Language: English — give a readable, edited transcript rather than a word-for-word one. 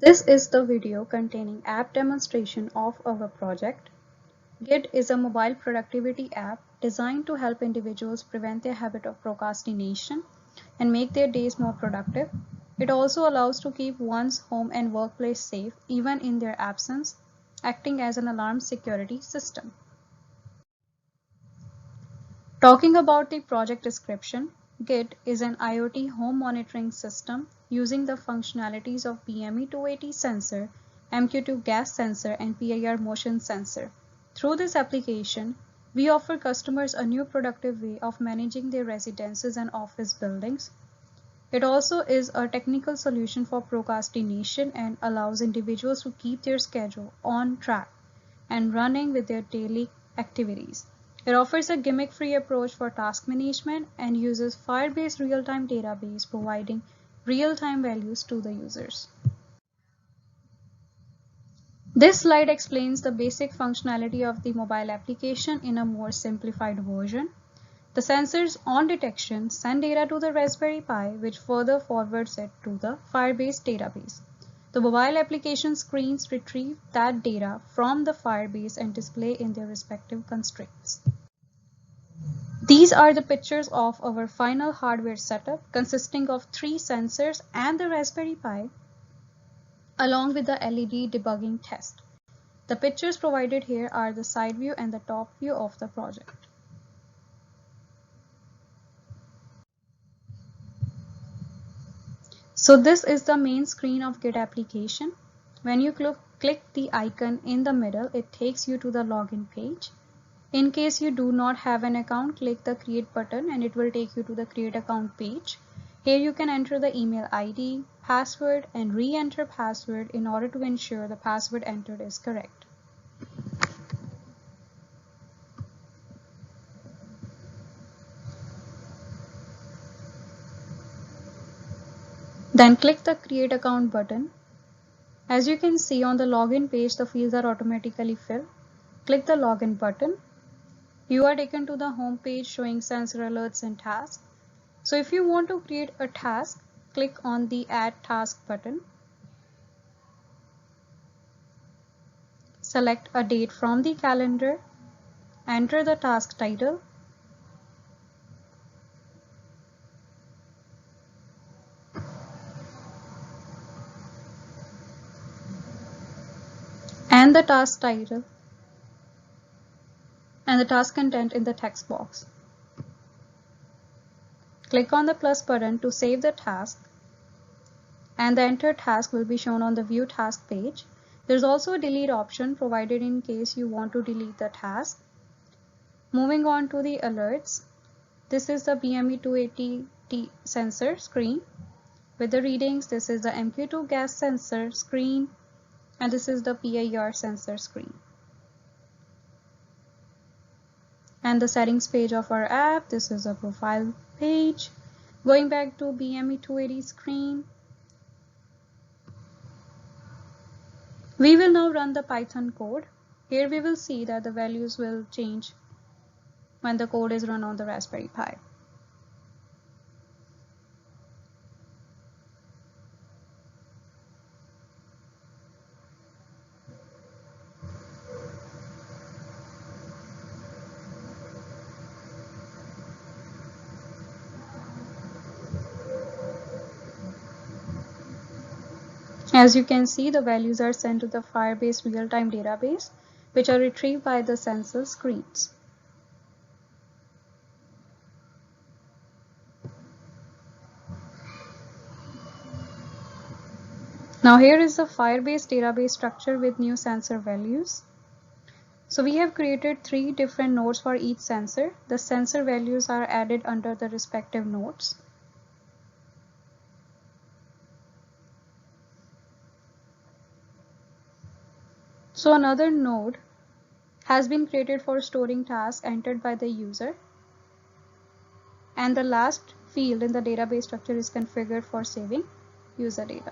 This is the video containing app demonstration of our project. Git is a mobile productivity app designed to help individuals prevent their habit of procrastination and make their days more productive. It also allows to keep one's home and workplace safe even in their absence, acting as an alarm security system. Talking about the project description, Git is an IoT home monitoring system using the functionalities of BME280 sensor, MQ2 gas sensor, and PIR motion sensor. Through this application, we offer customers a new productive way of managing their residences and office buildings. It also is a technical solution for procrastination and allows individuals to keep their schedule on track and running with their daily activities. It offers a gimmick-free approach for task management and uses Firebase real-time database, providing real-time values to the users. This slide explains the basic functionality of the mobile application in a more simplified version. The sensors on detection send data to the Raspberry Pi, which further forwards it to the Firebase database. The mobile application screens retrieve that data from the Firebase and display in their respective constraints. These are the pictures of our final hardware setup consisting of 3 sensors and the Raspberry Pi, along with the LED debugging test. The pictures provided here are the side view and the top view of the project. So this is the main screen of Git application. When you click the icon in the middle, it takes you to the login page. In case you do not have an account, click the create button and it will take you to the create account page. Here you can enter the email ID, password, and re-enter password in order to ensure the password entered is correct. Then click the create account button. As you can see on the login page, the fields are automatically filled. Click the login button. You are taken to the home page showing sensor alerts and tasks. So if you want to create a task, click on the add task button. Select a date from the calendar. Enter the task title. And the task title and the task content in the text box. Click on the plus button to save the task, and the entered task will be shown on the view task page. There's also a delete option provided in case you want to delete the task. Moving on to the alerts, this is the BME280 sensor screen with the readings. This is the MQ2 gas sensor screen, and this is the PIR sensor screen. And the settings page of our app, this is a profile page. Going back to BME280 screen, we will now run the Python code. Here we will see that the values will change when the code is run on the Raspberry Pi. As you can see, the values are sent to the Firebase real-time database, which are retrieved by the sensor screens. Now here is the Firebase database structure with new sensor values. So we have created 3 different nodes for each sensor. The sensor values are added under the respective nodes. So another node has been created for storing tasks entered by the user, and the last field in the database structure is configured for saving user data.